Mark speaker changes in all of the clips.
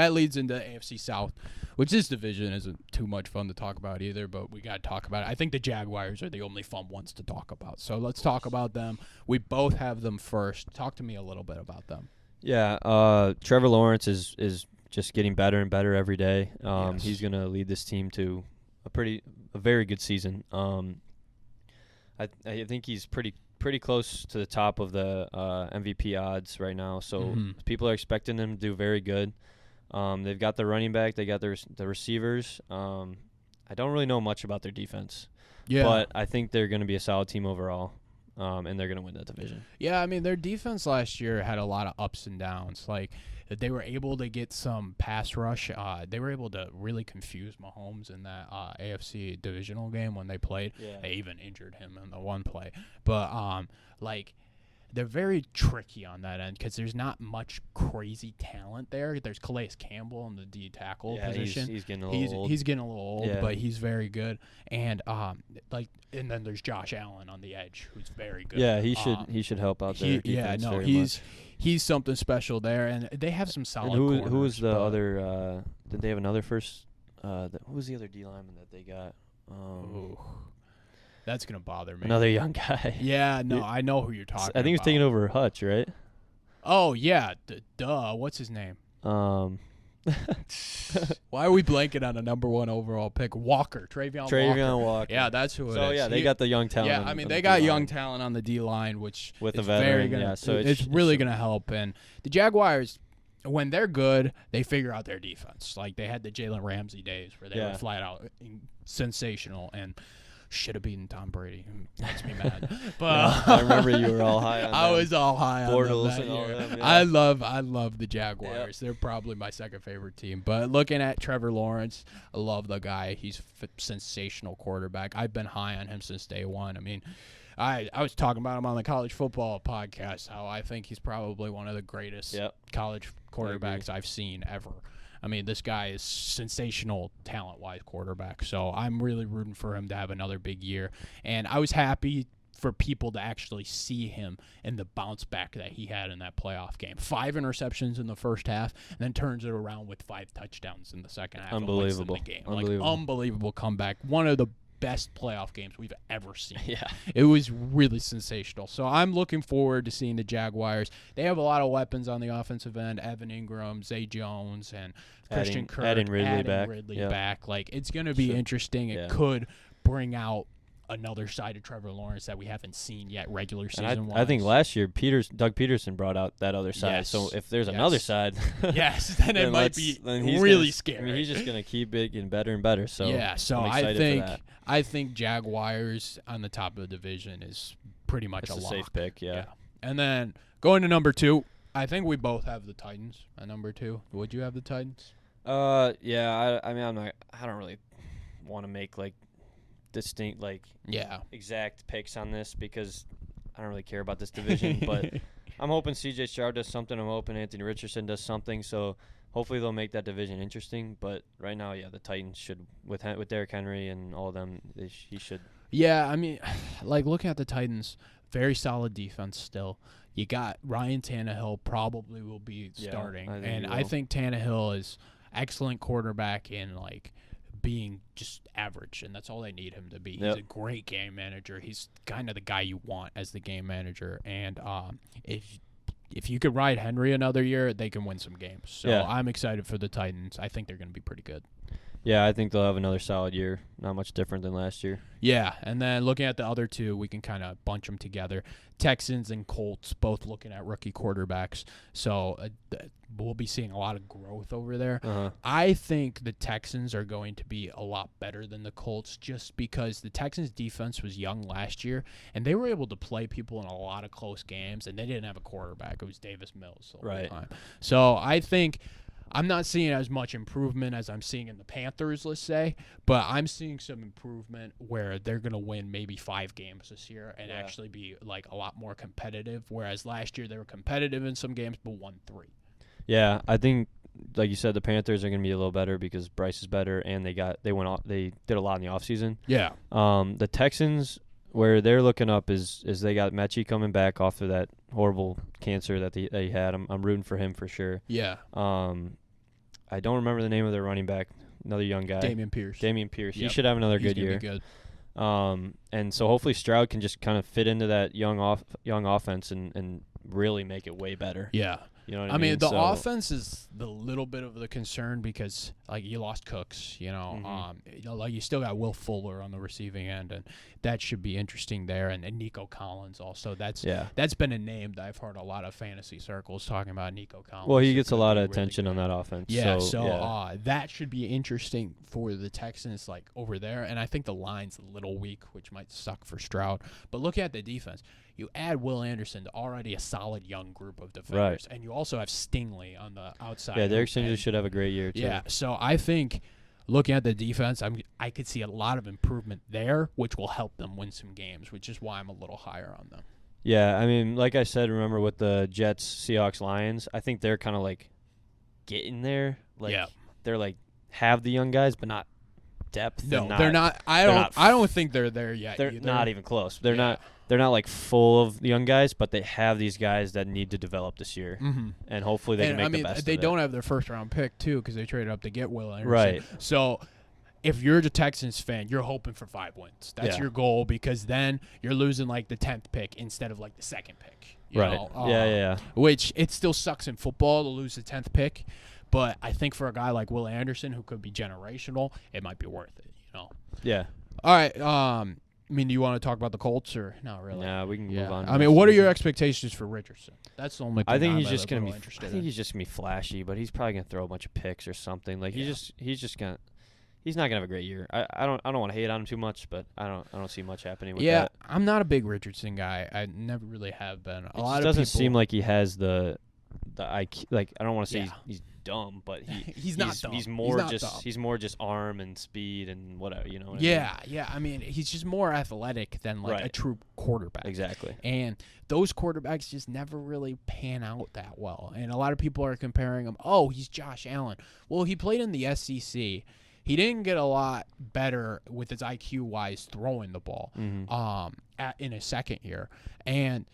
Speaker 1: that leads into AFC South, which this division isn't too much fun to talk about either, but we got to talk about it. I think the Jaguars are the only fun ones to talk about. So let's talk about them. We both have them first. Talk to me a little bit about them.
Speaker 2: Yeah, Trevor Lawrence is just getting better and better every day.
Speaker 1: Yes.
Speaker 2: He's going to lead this team to a very good season. I think he's pretty close to the top of the MVP odds right now. So people are expecting him to do very good. They've got the running back, they got the receivers. I don't really know much about their defense, but I think they're going to be a solid team overall. And they're going to win that division.
Speaker 1: Yeah, I mean, their defense last year had a lot of ups and downs. Like, they were able to get some pass rush. They were able to really confuse Mahomes in that AFC divisional game when they played.
Speaker 2: Yeah.
Speaker 1: They even injured him in the one play. But, they're very tricky on that end because there's not much crazy talent there. There's Calais Campbell in the D tackle position.
Speaker 2: He's getting a little old.
Speaker 1: He's getting a little old,
Speaker 2: Yeah.
Speaker 1: but he's very good. And and then there's Josh Allen on the edge, who's very good.
Speaker 2: Yeah, he should help out there.
Speaker 1: He's something special there, and they have some solid.
Speaker 2: And who was the other? Did they have another first? Who was the other D lineman that they got?
Speaker 1: That's gonna bother me.
Speaker 2: Another young guy.
Speaker 1: Yeah, no, I know who you're talking about.
Speaker 2: I think he was taking over Hutch, right?
Speaker 1: Oh yeah, duh. What's his name?
Speaker 2: Why
Speaker 1: are we blanking on a number 1 overall pick? Walker, Travion Walker. Yeah, that's who it is.
Speaker 2: So yeah, they got the young talent.
Speaker 1: Yeah, I mean they got young talent on the D line, which
Speaker 2: with
Speaker 1: is
Speaker 2: a veteran.
Speaker 1: Very
Speaker 2: So
Speaker 1: it's really gonna help. And the Jaguars, when they're good, they figure out their defense. Like they had the Jalen Ramsey days where they were flat out sensational and should have beaten Tom Brady. It makes me mad. But
Speaker 2: I remember you were all high on them.
Speaker 1: I was all high on
Speaker 2: Bortles
Speaker 1: them that
Speaker 2: and all
Speaker 1: year.
Speaker 2: them, yeah.
Speaker 1: I love the Jaguars. They're probably my second favorite team. But looking at Trevor Lawrence, I love the guy. He's a sensational quarterback. I've been high on him since day one. I mean, I was talking about him on the college football podcast, how I think he's probably one of the greatest college quarterbacks I've seen ever. I mean, this guy is sensational talent-wise quarterback, so I'm really rooting for him to have another big year. And I was happy for people to actually see him and the bounce back that he had in that playoff game. 5 interceptions in the first half, and then turns it around with 5 touchdowns in the second half.
Speaker 2: Unbelievable.
Speaker 1: And wins the game. Unbelievable comeback. One of the best playoff games we've ever seen.
Speaker 2: Yeah.
Speaker 1: It was really sensational. So I'm looking forward to seeing the Jaguars. They have a lot of weapons on the offensive end. Evan Ingram, Zay Jones, and Christian Kirk.
Speaker 2: Adding Ridley
Speaker 1: back. Like, it's going to be interesting. It could bring out another side of Trevor Lawrence that we haven't seen yet regular season-wise.
Speaker 2: I think last year Doug Peterson brought out that other side.
Speaker 1: Yes.
Speaker 2: So if there's another side,
Speaker 1: then it might be really scary.
Speaker 2: I mean, he's just going to keep it getting better and better. So
Speaker 1: yeah, so
Speaker 2: I'm excited for that.
Speaker 1: I think Jaguars on the top of the division is pretty much a lock.
Speaker 2: Safe pick, yeah.
Speaker 1: And then going to number 2, I think we both have the Titans at number 2. Would you have the Titans?
Speaker 2: Yeah. I mean, I don't really want to make distinct exact picks on this because I don't really care about this division. But I'm hoping C.J. Stroud does something. I'm hoping Anthony Richardson does something. So hopefully they'll make that division interesting. But right now, the Titans should with Derrick Henry and all of them. He should. Yeah,
Speaker 1: I mean, looking at the Titans, very solid defense still. You got Ryan Tannehill probably will be starting, I think Tannehill is excellent quarterback in being just average, and that's all they need him to be. He's a great game manager. He's kind of the guy you want as the game manager, and if you could ride Henry another year, they can win some games. So I'm excited for the Titans. I think they're going to be pretty good.
Speaker 2: Yeah, I think they'll have another solid year. Not much different than last year.
Speaker 1: Yeah, and then looking at the other two, we can kind of bunch them together. Texans and Colts, both looking at rookie quarterbacks. So we'll be seeing a lot of growth over there. I think the Texans are going to be a lot better than the Colts just because the Texans' defense was young last year, and they were able to play people in a lot of close games, and they didn't have a quarterback. It was Davis Mills the whole time. So I think I'm not seeing as much improvement as I'm seeing in the Panthers, let's say, but I'm seeing some improvement where they're going to win maybe 5 games this year and actually be a lot more competitive, whereas last year they were competitive in some games but won 3.
Speaker 2: Yeah, I think, like you said, the Panthers are going to be a little better because Bryce is better and they did a lot in the offseason.
Speaker 1: Yeah.
Speaker 2: The Texans, where they're looking up is they got Mechie coming back off of that horrible cancer that they had. I'm rooting for him for sure.
Speaker 1: Yeah.
Speaker 2: I don't remember the name of their running back, another young guy.
Speaker 1: Damian Pierce.
Speaker 2: Yep. He should have another good year.
Speaker 1: Be good.
Speaker 2: And so hopefully Stroud can just kind of fit into that young offense and really make it way better.
Speaker 1: Yeah.
Speaker 2: You know what
Speaker 1: I mean, the
Speaker 2: so,
Speaker 1: offense is the little bit of the concern because, like, you lost Cooks, like you still got Will Fuller on the receiving end, and that should be interesting there. And Nico Collins also. That's been a name that I've heard a lot of fantasy circles talking about, Nico Collins.
Speaker 2: Well, he gets a lot of attention on that offense.
Speaker 1: Yeah, that should be interesting for the Texans, like, over there. And I think the line's a little weak, which might suck for Stroud. But look at the defense. You add Will Anderson to already a solid young group of defenders, and you also have Stingley on the outside.
Speaker 2: Yeah, Derek Stingley should have a great year, too.
Speaker 1: Yeah, so I think looking at the defense, I could see a lot of improvement there, which will help them win some games, which is why I'm a little higher on them.
Speaker 2: Yeah, I mean, like I said, remember with the Jets, Seahawks, Lions, I think they're kind of like getting there. Like, they're like have the young guys, but not depth.
Speaker 1: No, they're not. I don't think they're there yet.
Speaker 2: They're
Speaker 1: either.
Speaker 2: not even close. They're not. They're not like full of young guys, but they have these guys that need to develop this year, and hopefully they can make the best.
Speaker 1: They
Speaker 2: of
Speaker 1: don't
Speaker 2: it.
Speaker 1: have their first round pick too because they traded up to get Will Anderson.
Speaker 2: Right.
Speaker 1: So if you're the Texans fan, you're hoping for 5 wins. That's your goal because then you're losing like the 10th pick instead of like the 2nd pick. You know?
Speaker 2: Yeah.
Speaker 1: Which it still sucks in football to lose the 10th pick, but I think for a guy like Will Anderson who could be generational, it might be worth it.
Speaker 2: Yeah.
Speaker 1: All right. I mean, do you want to talk about the Colts or not really?
Speaker 2: Yeah, we can move on.
Speaker 1: I mean, what are your expectations for Richardson? That's the only thing
Speaker 2: I think he's just gonna be.
Speaker 1: interested
Speaker 2: I think he's just gonna be flashy, but he's probably gonna throw a bunch of picks or something. Like he's not gonna have a great year. I don't want to hate on him too much, but I don't see much happening with that.
Speaker 1: I'm not a big Richardson guy. I never really have been.
Speaker 2: It doesn't seem like he has the IQ. Like I don't want to say he's dumb, but
Speaker 1: he's not dumb.
Speaker 2: He's more just arm and speed and whatever, you know what I mean?
Speaker 1: I mean, he's just more athletic than like a true quarterback.
Speaker 2: Exactly.
Speaker 1: And those quarterbacks just never really pan out that well. And a lot of people are comparing him, "Oh, he's Josh Allen." Well, he played in the SEC. He didn't get a lot better with his IQ wise throwing the ball in his second year. And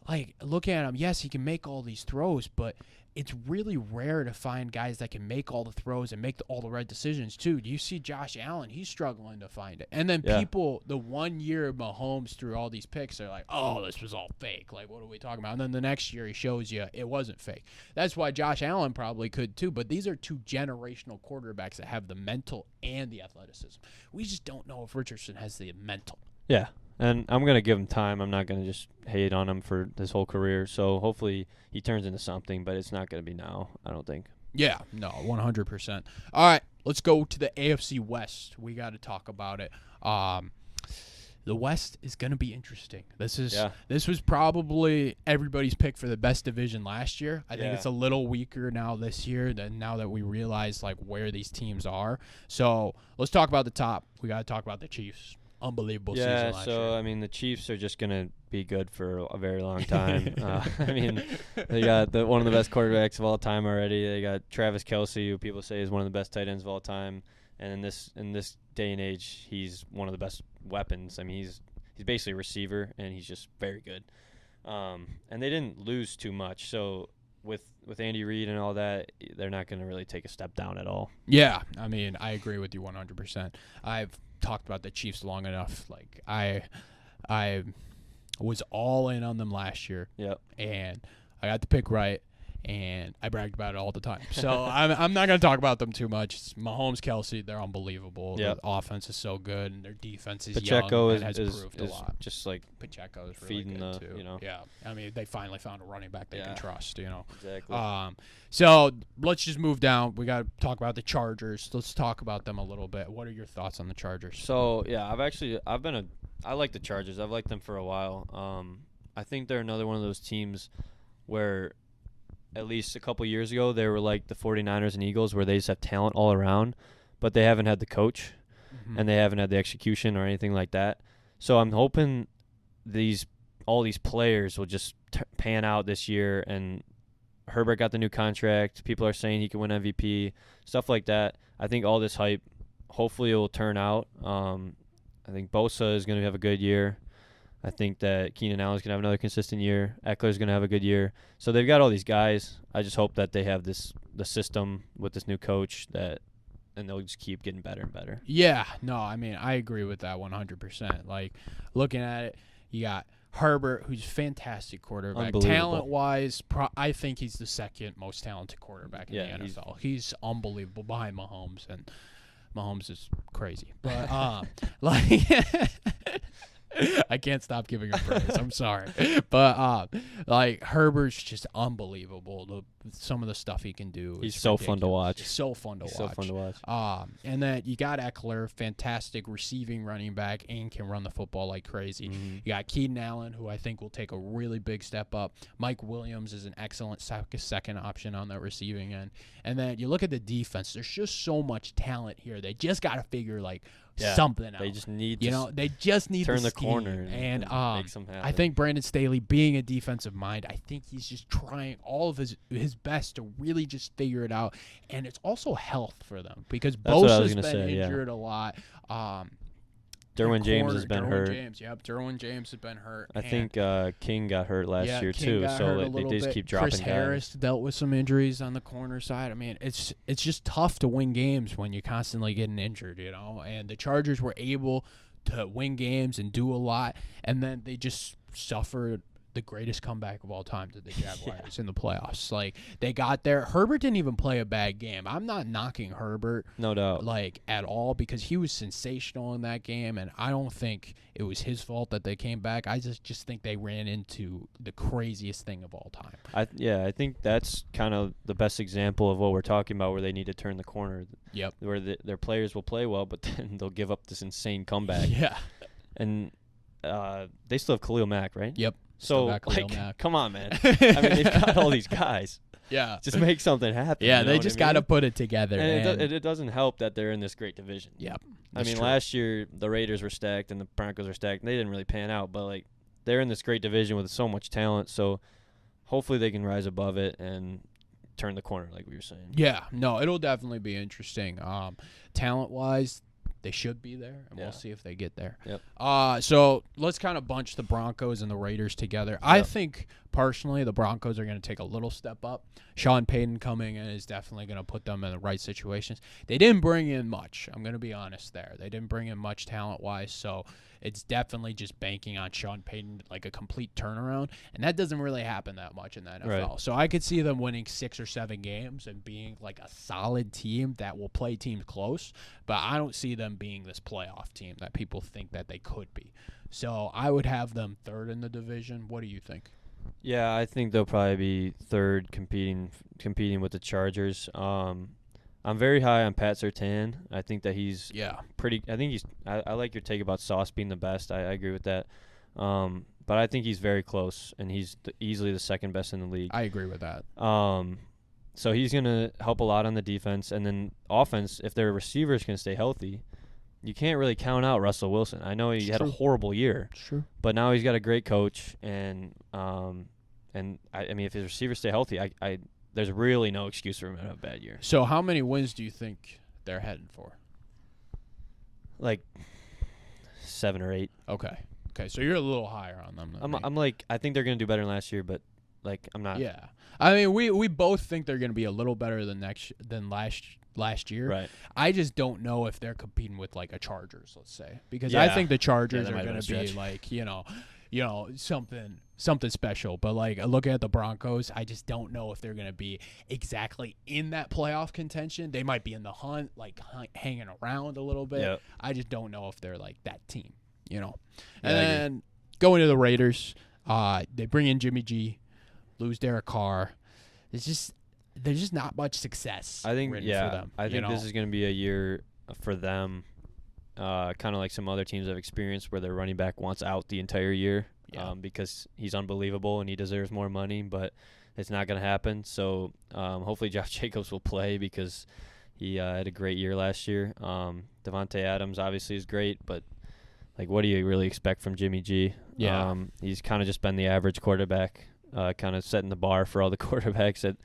Speaker 1: like look at him, yes, he can make all these throws, but it's really rare to find guys that can make all the throws and make all the right decisions, too. Do you see Josh Allen? He's struggling to find it. And then people, the 1 year Mahomes threw all these picks, they're like, oh, this was all fake. Like, what are we talking about? And then the next year he shows you it wasn't fake. That's why Josh Allen probably could, too. But these are 2 generational quarterbacks that have the mental and the athleticism. We just don't know if Richardson has the mental.
Speaker 2: Yeah. And I'm going to give him time. I'm not going to just hate on him for his whole career. So hopefully he turns into something, but it's not going to be now, I don't think.
Speaker 1: Yeah, no, 100%. All right, let's go to the AFC West. We got to talk about it. The West is going to be interesting. This was probably everybody's pick for the best division last year. I think it's a little weaker now this year now that we realize like where these teams are. So let's talk about the top. We got to talk about the Chiefs. Unbelievable season last year.
Speaker 2: I mean, the Chiefs are just going to be good for a very long time. I mean, they got one of the best quarterbacks of all time already. They got Travis Kelce, who people say is one of the best tight ends of all time. And in this day and age, he's one of the best weapons. I mean, he's basically a receiver, and he's just very good. And they didn't lose too much. So with Andy Reid and all that, they're not going to really take a step down at all.
Speaker 1: Yeah, I mean, I agree with you 100%. I've talked about the Chiefs long enough. Like I was all in on them last year.
Speaker 2: Yep.
Speaker 1: And I got the pick right, and I bragged about it all the time. So I'm not going to talk about them too much. It's Mahomes, Kelce, they're unbelievable.
Speaker 2: Yep.
Speaker 1: The offense is so good, and their defense is
Speaker 2: Pacheco
Speaker 1: young and has improved a lot.
Speaker 2: Just like
Speaker 1: Pacheco is really
Speaker 2: feeding
Speaker 1: good too.
Speaker 2: You know.
Speaker 1: Yeah, I mean they finally found a running back they can trust. You know.
Speaker 2: Exactly.
Speaker 1: So let's just move down. We got to talk about the Chargers. Let's talk about them a little bit. What are your thoughts on the Chargers?
Speaker 2: So yeah, I like the Chargers. I've liked them for a while. I think they're another one of those teams where at least a couple years ago they were like the 49ers and Eagles where they just have talent all around, but they haven't had the coach and they haven't had the execution or anything like that. So I'm hoping all these players will just pan out this year, and Herbert got the new contract. People are saying he can win MVP, stuff like that. I think all this hype, hopefully it will turn out. I think Bosa is going to have a good year. I think that Keenan Allen's going to have another consistent year. Eckler's going to have a good year. So they've got all these guys. I just hope that they have the system with this new coach and they'll just keep getting better and better.
Speaker 1: Yeah, no, I mean, I agree with that 100%. Like, looking at it, you got Herbert, who's a fantastic quarterback. Talent-wise, I think he's the second most talented quarterback in the NFL. He's unbelievable behind Mahomes, and Mahomes is crazy. But, like, I can't stop giving him praise. I'm sorry. But, like, Herbert's just unbelievable. Some of the stuff he can do.
Speaker 2: He's so fun to watch.
Speaker 1: He's so fun to watch. And then you got Eckler, fantastic receiving running back, and can run the football like crazy. Mm-hmm. You got Keenan Allen, who I think will take a really big step up. Mike Williams is an excellent second option on that receiving end. And then you look at the defense. There's just so much talent here. They just got to figure, like, something out.
Speaker 2: They just need
Speaker 1: they just need
Speaker 2: turn
Speaker 1: the
Speaker 2: corner
Speaker 1: and
Speaker 2: make something happen.
Speaker 1: I think Brandon Staley, being a defensive mind, I think he's just trying all of his best to really just figure it out. And it's also health for them because Bosa's been injured a lot.
Speaker 2: Derwin James has been hurt.
Speaker 1: Derwin James has been hurt.
Speaker 2: I think King got hurt last year too, so they just keep dropping
Speaker 1: Chris
Speaker 2: guys.
Speaker 1: Harris dealt with some injuries on the corner side. I mean, it's just tough to win games when you're constantly getting injured, you know. And the Chargers were able to win games and do a lot, and then they just suffered the greatest comeback of all time to the Jaguars in the playoffs. Like, they got there. Herbert didn't even play a bad game. I'm not knocking Herbert,
Speaker 2: no doubt,
Speaker 1: like, at all, because he was sensational in that game, and I don't think it was his fault that they came back. I just think they ran into the craziest thing of all time.
Speaker 2: I think that's kind of the best example of what we're talking about, where they need to turn the corner.
Speaker 1: Yep.
Speaker 2: Where their players will play well, but then they'll give up this insane comeback.
Speaker 1: Yeah.
Speaker 2: And they still have Khalil Mack, right?
Speaker 1: Yep.
Speaker 2: So, like, come on, man. I mean, they've got all these guys.
Speaker 1: Yeah.
Speaker 2: Just make something happen.
Speaker 1: Yeah, they just got to put it together.
Speaker 2: And it doesn't help that they're in this great division.
Speaker 1: Yep.
Speaker 2: I mean, last year, the Raiders were stacked and the Broncos were stacked, and they didn't really pan out. But, like, they're in this great division with so much talent. So, hopefully they can rise above it and turn the corner, like we were saying.
Speaker 1: Yeah. No, it'll definitely be interesting. Talent-wise, they should be there, and we'll see if they get there.
Speaker 2: Yep.
Speaker 1: So let's kind of bunch the Broncos and the Raiders together. Yep. I think, personally, the Broncos are going to take a little step up. Sean Payton coming in is definitely going to put them in the right situations. They didn't bring in much. I'm going to be honest there. They didn't bring in much talent-wise, so it's definitely just banking on Sean Payton, like a complete turnaround, and that doesn't really happen that much in the NFL.
Speaker 2: Right.
Speaker 1: So I could see them winning 6 or 7 games and being like a solid team that will play teams close, but I don't see them being this playoff team that people think that they could be. So I would have them third in the division. What do you think?
Speaker 2: Yeah, I think they'll probably be third, competing with the Chargers. I'm very high on Pat Surtain. I think that he's pretty. I think I like your take about Sauce being the best. I agree with that. But I think he's very close, and he's easily the second best in the league.
Speaker 1: I agree with that.
Speaker 2: So he's gonna help a lot on the defense, and then offense. If their receivers can stay healthy, you can't really count out Russell Wilson. I know he had a horrible year, but now he's got a great coach, and I mean, if his receivers stay healthy, there's really no excuse for him to have a bad year.
Speaker 1: So how many wins do you think they're heading for?
Speaker 2: Like 7 or 8.
Speaker 1: Okay, so you're a little higher on them than me.
Speaker 2: I'm like, I think they're gonna do better than last year, but like I'm not.
Speaker 1: Yeah, I mean, we both think they're gonna be a little better than last year.
Speaker 2: Right.
Speaker 1: I just don't know if they're competing with like a Chargers, let's say, because I think the Chargers are going to be like, you know, something special. But like looking at the Broncos, I just don't know if they're going to be exactly in that playoff contention. They might be in the hunt, like hanging around a little bit.
Speaker 2: Yep.
Speaker 1: I just don't know if they're like that team, you know. And then going to the Raiders, they bring in Jimmy G, lose Derek Carr. There's just not much success.
Speaker 2: I think,
Speaker 1: for them,
Speaker 2: I think this is going to be a year for them, kind of like some other teams have experienced where their running back wants out the entire year because he's unbelievable and he deserves more money, but it's not going to happen. So hopefully Josh Jacobs will play because he had a great year last year. Devontae Adams obviously is great, but like, what do you really expect from Jimmy G?
Speaker 1: Yeah.
Speaker 2: He's kind of just been the average quarterback, kind of setting the bar for all the quarterbacks at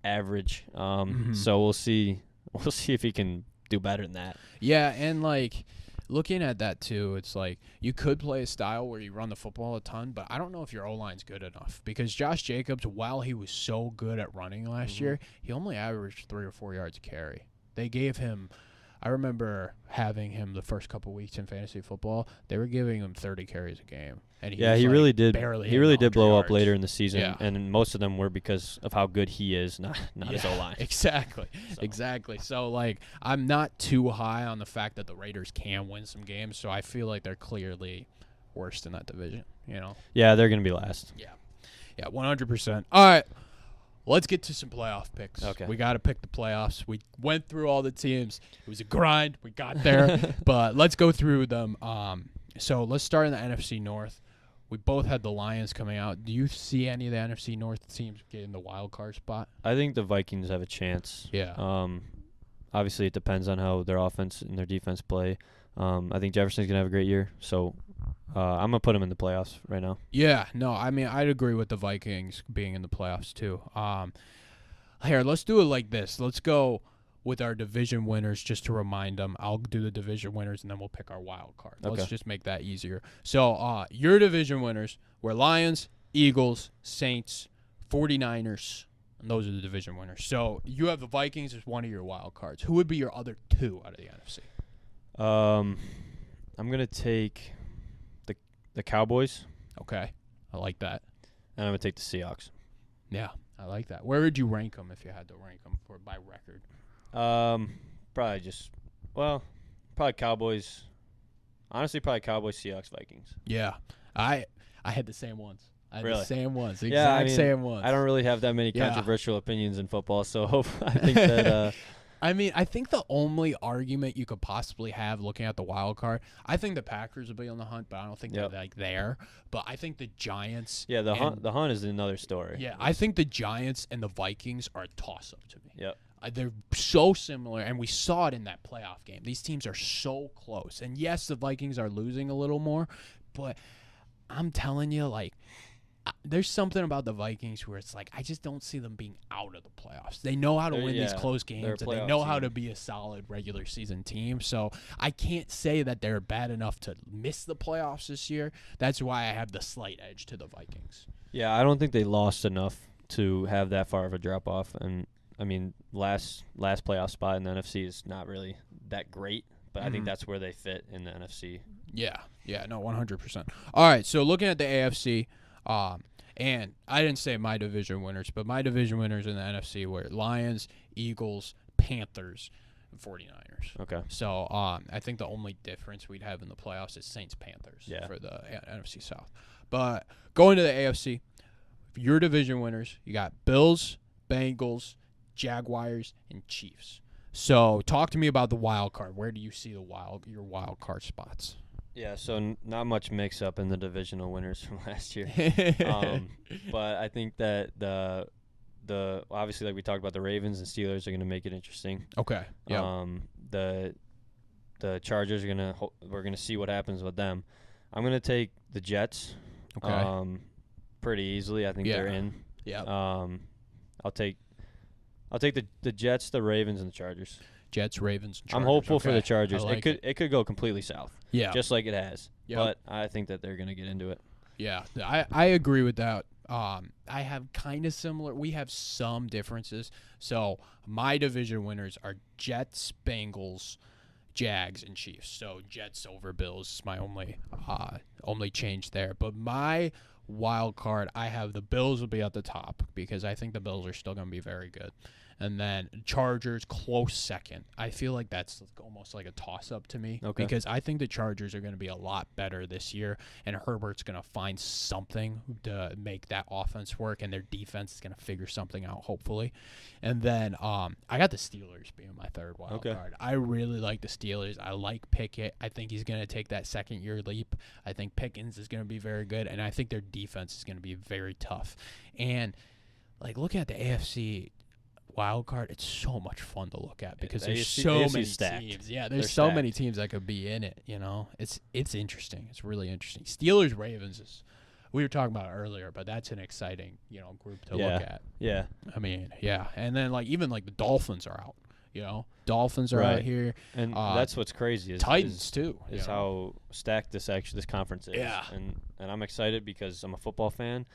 Speaker 2: average. So we'll see if he can do better than that.
Speaker 1: Yeah, and like looking at that too, it's like you could play a style where you run the football a ton, but I don't know if your O-line's good enough because Josh Jacobs, while he was so good at running last year, he only averaged 3 or 4 yards a carry. They gave him, I remember having him the first couple weeks in fantasy football. They were giving him 30 carries a game, and he
Speaker 2: really did.
Speaker 1: Barely
Speaker 2: he really did blow
Speaker 1: yards.
Speaker 2: up later in the season,
Speaker 1: Yeah.
Speaker 2: and most of them were because of how good he is, not his O-line.
Speaker 1: Exactly. So like, I'm not too high on the fact that the Raiders can win some games. So I feel like they're clearly worst in that division. You know.
Speaker 2: Yeah, they're gonna be last.
Speaker 1: Yeah, 100%. All right. Let's get to some playoff picks.
Speaker 2: Okay.
Speaker 1: We got to pick the playoffs. We went through all the teams. It was a grind. We got there. But let's go through them. So let's start in the NFC North. We both had the Lions coming out. Do you see any of the NFC North teams getting the wild card spot?
Speaker 2: I think the Vikings have a chance.
Speaker 1: Yeah.
Speaker 2: Obviously, it depends on how their offense and their defense play. I think Jefferson's going to have a great year. So I'm going to put him in the playoffs right now.
Speaker 1: Yeah. No, I mean, I'd agree with the Vikings being in the playoffs too. Here, let's do it like this. Let's go with our division winners just to remind them. I'll do the division winners, and then we'll pick our wild card.
Speaker 2: Okay.
Speaker 1: Let's just make that easier. So your division winners were Lions, Eagles, Saints, 49ers, and those are the division winners. So you have the Vikings as one of your wild cards. Who would be your other two out of the NFC?
Speaker 2: I'm going to take the Cowboys.
Speaker 1: Okay. I like that.
Speaker 2: And I'm going to take the Seahawks.
Speaker 1: Yeah, I like that. Where would you rank them if you had to rank them by record?
Speaker 2: Probably Cowboys. Honestly, probably Cowboys, Seahawks, Vikings.
Speaker 1: Yeah. I had the same ones.
Speaker 2: Really?
Speaker 1: The same ones.
Speaker 2: Same
Speaker 1: ones.
Speaker 2: I don't really have that many controversial opinions in football, so I think that
Speaker 1: I mean, I think the only argument you could possibly have looking at the wild card, I think the Packers will be on the hunt, but I don't think they're like there. But I think the Giants.
Speaker 2: Yeah, the hunt is another story.
Speaker 1: Yeah, I think the Giants and the Vikings are a toss-up to me.
Speaker 2: Yep.
Speaker 1: They're so similar, and we saw it in that playoff game. These teams are so close. And yes, the Vikings are losing a little more, but I'm telling you, like, there's something about the Vikings where it's like I just don't see them being out of the playoffs. They know how to win these close games, and they know how to be a solid regular season team. So I can't say that they're bad enough to miss the playoffs this year. That's why I have the slight edge to the Vikings.
Speaker 2: Yeah, I don't think they lost enough to have that far of a drop-off. And, I mean, last playoff spot in the NFC is not really that great, but I think that's where they fit in the NFC.
Speaker 1: Yeah, no, 100%. All right, so looking at the AFC, and I didn't say my division winners, but my division winners in the NFC were Lions, Eagles, Panthers, and 49ers.
Speaker 2: Okay.
Speaker 1: So I think the only difference we'd have in the playoffs is Saints-Panthers for the NFC South. But going to the AFC, your division winners, you got Bills, Bengals, Jaguars, and Chiefs. So talk to me about the wild card. Where do you see your wild card spots?
Speaker 2: Yeah, so not much mix-up in the divisional winners from last year. But I think that the obviously, like we talked about, the Ravens and Steelers are going to make it interesting.
Speaker 1: Okay. Yeah.
Speaker 2: The Chargers are we're gonna see what happens with them. I'm gonna take the Jets.
Speaker 1: Okay.
Speaker 2: Pretty easily. I think they're in.
Speaker 1: Yeah.
Speaker 2: I'll take the Jets, the Ravens, and the Chargers.
Speaker 1: Jets, Ravens, and Chargers.
Speaker 2: I'm hopeful for the Chargers.
Speaker 1: It
Speaker 2: could go completely south.
Speaker 1: Yeah.
Speaker 2: Just like it has.
Speaker 1: Yep.
Speaker 2: But I think that they're gonna get into it.
Speaker 1: Yeah, I agree with that. I have kind of similar. We have some differences. So my division winners are Jets, Bengals, Jags, and Chiefs. So Jets over Bills is my only change there. But my wild card, I have the Bills will be at the top because I think the Bills are still going to be very good. And then Chargers, close second. I feel like that's almost like a toss-up to me because I think the Chargers are going to be a lot better this year, and Herbert's going to find something to make that offense work, and their defense is going to figure something out, hopefully. And then I got the Steelers being my third wild card. I really like the Steelers. I like Pickett. I think he's going to take that second-year leap. I think Pickens is going to be very good, and I think their defense is going to be very tough. And, like, looking at the AFC wild card, it's so much fun to look at because there's so many teams. Yeah, there's so many teams that could be in it. You know, it's interesting. It's really interesting. Steelers Ravens is we were talking about it earlier, but that's an exciting group to look at.
Speaker 2: Yeah.
Speaker 1: I mean, yeah, and then even the Dolphins are out. Dolphins are out here.
Speaker 2: And that's what's crazy.
Speaker 1: Titans, too.
Speaker 2: Is how stacked this conference is.
Speaker 1: Yeah.
Speaker 2: And I'm excited because I'm a football fan.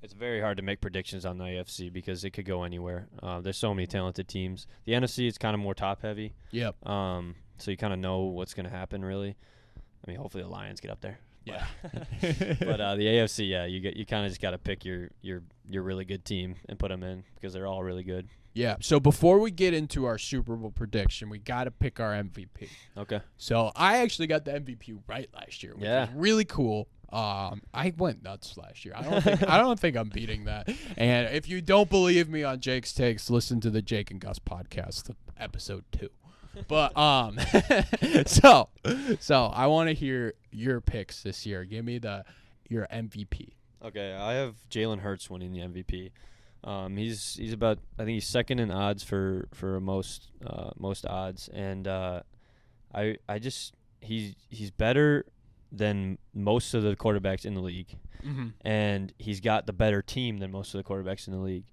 Speaker 2: It's very hard to make predictions on the AFC because it could go anywhere. There's so many talented teams. The NFC is kind of more top-heavy.
Speaker 1: Yep.
Speaker 2: So you kind of know what's going to happen, really. I mean, hopefully the Lions get up there.
Speaker 1: Yeah.
Speaker 2: But the AFC, yeah, you kind of just got to pick your really good team and put them in because they're all really good.
Speaker 1: Yeah. So before we get into our Super Bowl prediction, we got to pick our MVP.
Speaker 2: Okay.
Speaker 1: So I actually got the MVP right last year, which was really cool. I went nuts last year. I don't think I'm beating that. And if you don't believe me on Jake's takes, listen to the Jake and Gus podcast, episode 2. But so I want to hear your picks this year. Give me your MVP.
Speaker 2: Okay, I have Jalen Hurts winning the MVP. He's about, I think he's second in odds for most odds, and he's better than most of the quarterbacks in the league, and he's got the better team than most of the quarterbacks in the league.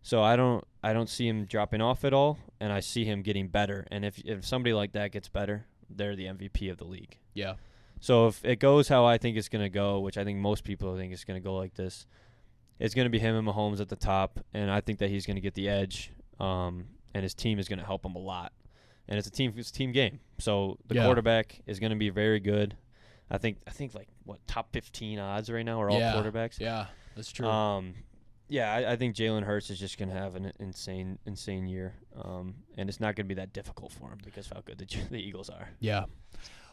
Speaker 2: So I don't see him dropping off at all, and I see him getting better. And if somebody like that gets better, they're the MVP of the league.
Speaker 1: Yeah.
Speaker 2: So if it goes how I think it's going to go, which I think most people think it's going to go like this, it's going to be him and Mahomes at the top, and I think that he's going to get the edge, and his team is going to help him a lot. And it's a team game. So the quarterback is going to be very good. I think like top 15 odds right now are all quarterbacks.
Speaker 1: Yeah, that's true.
Speaker 2: I think Jalen Hurts is just going to have an insane year, and it's not going to be that difficult for him because of how good the Eagles are.
Speaker 1: Yeah.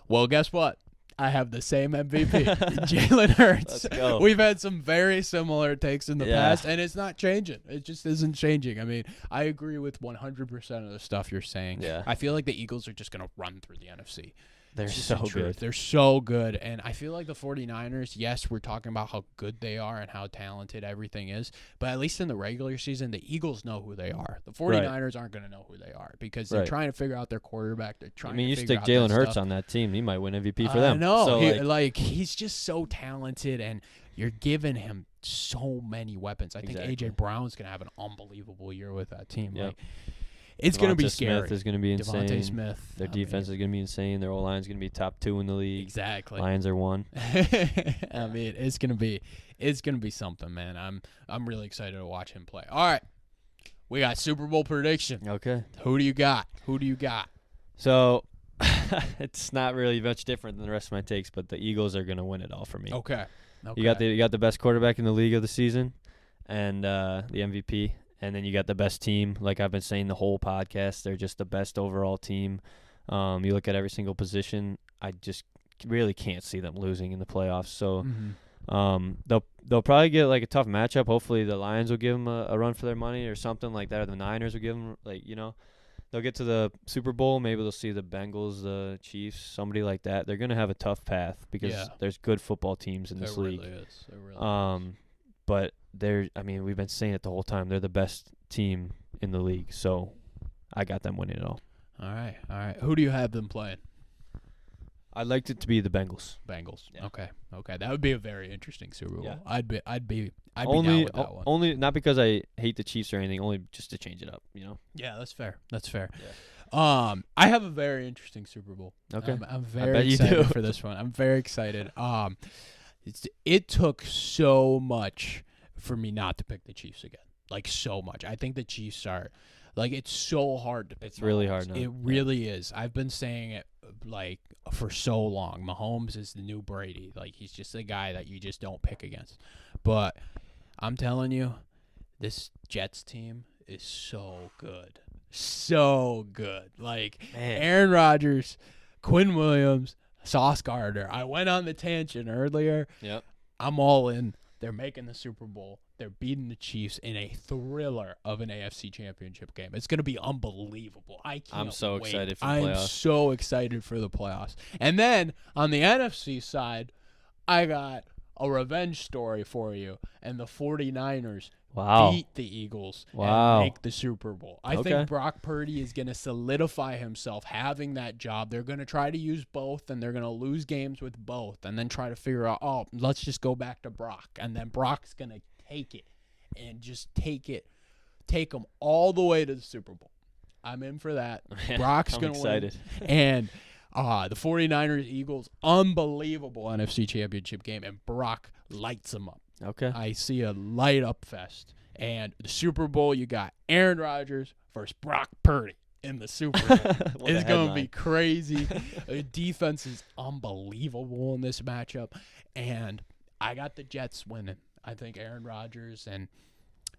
Speaker 1: Well, guess what? I have the same MVP, Jalen Hurts.
Speaker 2: Let's go.
Speaker 1: We've had some very similar takes in the past, and it's not changing. It just isn't changing. I mean, I agree with 100% of the stuff you're saying.
Speaker 2: Yeah.
Speaker 1: I feel like the Eagles are just going to run through the NFC.
Speaker 2: They're so good.
Speaker 1: They're so good. And I feel like the 49ers, yes, we're talking about how good they are and how talented everything is. But at least in the regular season, the Eagles know who they are. The 49ers aren't going to know who they are because they're trying to figure out their quarterback. They're trying to figure out
Speaker 2: you stick Jalen Hurts on that team, he might win MVP for them.
Speaker 1: No,
Speaker 2: so
Speaker 1: he's just so talented, and you're giving him so many weapons. I think A.J. Brown's going to have an unbelievable year with that team.
Speaker 2: Yep.
Speaker 1: It's going to be scary.
Speaker 2: Smith is going to be insane.
Speaker 1: Devontae Smith.
Speaker 2: Their defense is going to be insane. Their O-line is going to be top 2 in the league.
Speaker 1: Exactly.
Speaker 2: Lions are 1.
Speaker 1: I mean, it's going to be something, man. I'm really excited to watch him play. All right. We got Super Bowl prediction.
Speaker 2: Okay.
Speaker 1: Who do you got?
Speaker 2: So, it's not really much different than the rest of my takes, but the Eagles are going to win it all for me.
Speaker 1: Okay.
Speaker 2: You got the best quarterback in the league of the season and the MVP. And then you got the best team. Like I've been saying the whole podcast, they're just the best overall team. You look at every single position, I just really can't see them losing in the playoffs. So they'll probably get like a tough matchup. Hopefully the Lions will give them a run for their money or something like that. Or the Niners will give them, they'll get to the Super Bowl. Maybe they'll see the Bengals, the Chiefs, somebody like that. They're going to have a tough path because there's good football teams in this league.
Speaker 1: There really is.
Speaker 2: But we've been saying it the whole time. They're the best team in the league, so I got them winning it all.
Speaker 1: All right. Who do you have them playing?
Speaker 2: I'd like it to be the Bengals.
Speaker 1: Yeah. Okay. That would be a very interesting Super Bowl. Yeah. I'd be down with that one.
Speaker 2: Only not because I hate the Chiefs or anything. Only just to change it up.
Speaker 1: Yeah, that's fair.
Speaker 2: Yeah.
Speaker 1: I have a very interesting Super Bowl.
Speaker 2: Okay.
Speaker 1: I'm very excited for this one. I'm very excited. It took so much for me not to pick the Chiefs again. Like, so much. I think the Chiefs are, it's so hard to pick.
Speaker 2: It's really hard now.
Speaker 1: It really is. I've been saying it, for so long. Mahomes is the new Brady. He's just a guy that you just don't pick against. But I'm telling you, this Jets team is so good. So good. Aaron Rodgers, Quinn Williams, Sauce Gardner. I went on the tangent earlier.
Speaker 2: Yep.
Speaker 1: I'm all in. They're making the Super Bowl. They're beating the Chiefs in a thriller of an AFC Championship game. It's going to be unbelievable. I'm
Speaker 2: so
Speaker 1: wait.
Speaker 2: excited for the playoffs.
Speaker 1: I'm so excited for the playoffs. And then on the NFC side, I got a revenge story for you. And the 49ers beat the Eagles and make the Super Bowl. I think Brock Purdy is going to solidify himself having that job. They're going to try to use both, and they're going to lose games with both, and then try to figure out, let's just go back to Brock. And then Brock's going to take it and just take them all the way to the Super Bowl. I'm in for that.
Speaker 2: Man,
Speaker 1: Brock's
Speaker 2: I'm
Speaker 1: going to
Speaker 2: excited.
Speaker 1: win. And the 49ers, Eagles, unbelievable NFC Championship game, and Brock lights them up.
Speaker 2: Okay.
Speaker 1: I see a light up fest. And the Super Bowl, you got Aaron Rodgers versus Brock Purdy in the Super Bowl. It's going to be crazy. The defense is unbelievable in this matchup. And I got the Jets winning. I think Aaron Rodgers and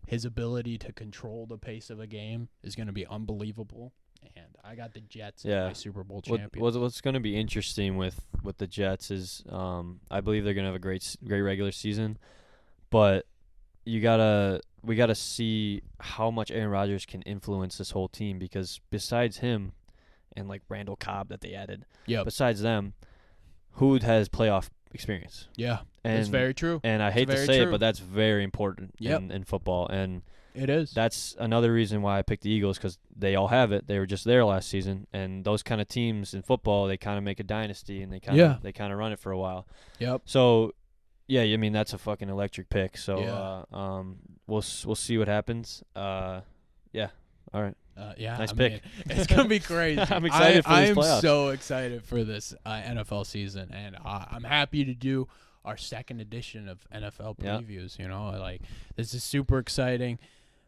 Speaker 1: his ability to control the pace of a game is going to be unbelievable. And I got the Jets as my Super Bowl champion.
Speaker 2: What's going to be interesting with the Jets is I believe they're going to have a great regular season, but we gotta see how much Aaron Rodgers can influence this whole team, because besides him and like Randall Cobb that they added, besides them, who has playoff experience?
Speaker 1: Yeah, that's very true.
Speaker 2: And I hate to say it, but that's very important in football. And
Speaker 1: it is.
Speaker 2: That's another reason why I picked the Eagles, because they all have it. They were just there last season, and those kind of teams in football, they kind of make a dynasty, and they kind of run it for a while.
Speaker 1: Yep.
Speaker 2: So, yeah, I mean that's a fucking electric pick. So, we'll see what happens. Yeah. All right. Nice pick.
Speaker 1: It's gonna be crazy.
Speaker 2: I'm excited for this playoffs.
Speaker 1: I'm so excited for this NFL season, and I'm happy to do our second edition of NFL previews. You know, like this is super exciting.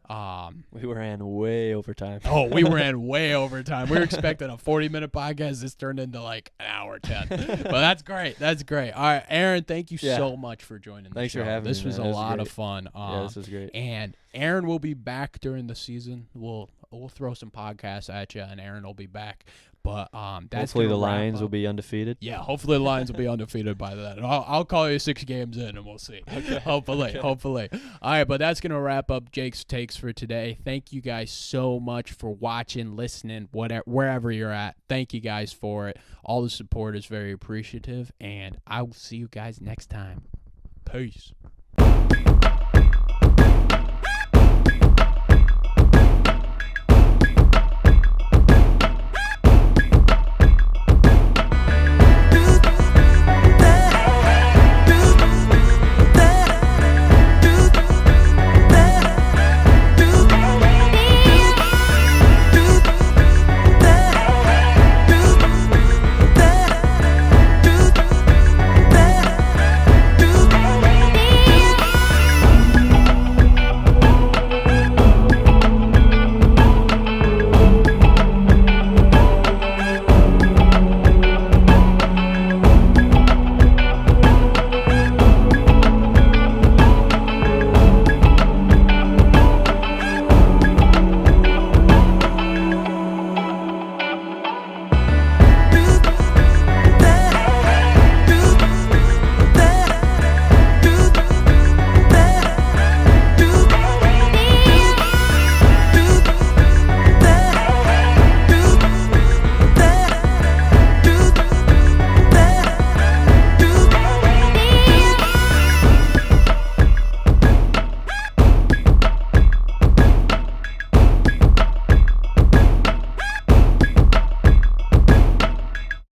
Speaker 2: We ran way over time.
Speaker 1: We ran way over time. We were expecting a 40-minute podcast. This turned into like an hour 10. But that's great. That's great. All right, Aaron, thank you so much for joining the
Speaker 2: Thanks
Speaker 1: show.
Speaker 2: for having me.
Speaker 1: This was a lot of fun.
Speaker 2: This was great.
Speaker 1: And Aaron will be back during the season. We'll throw some podcasts at you, and Aaron will be back. But that's
Speaker 2: hopefully the Lions will be undefeated.
Speaker 1: Yeah, hopefully the Lions will be undefeated by then. And I'll call you 6 games in, and we'll see. Okay. Hopefully. All right, but that's going to wrap up Jake's takes for today. Thank you guys so much for watching, listening, wherever you're at. Thank you guys for it. All the support is very appreciative, and I will see you guys next time. Peace.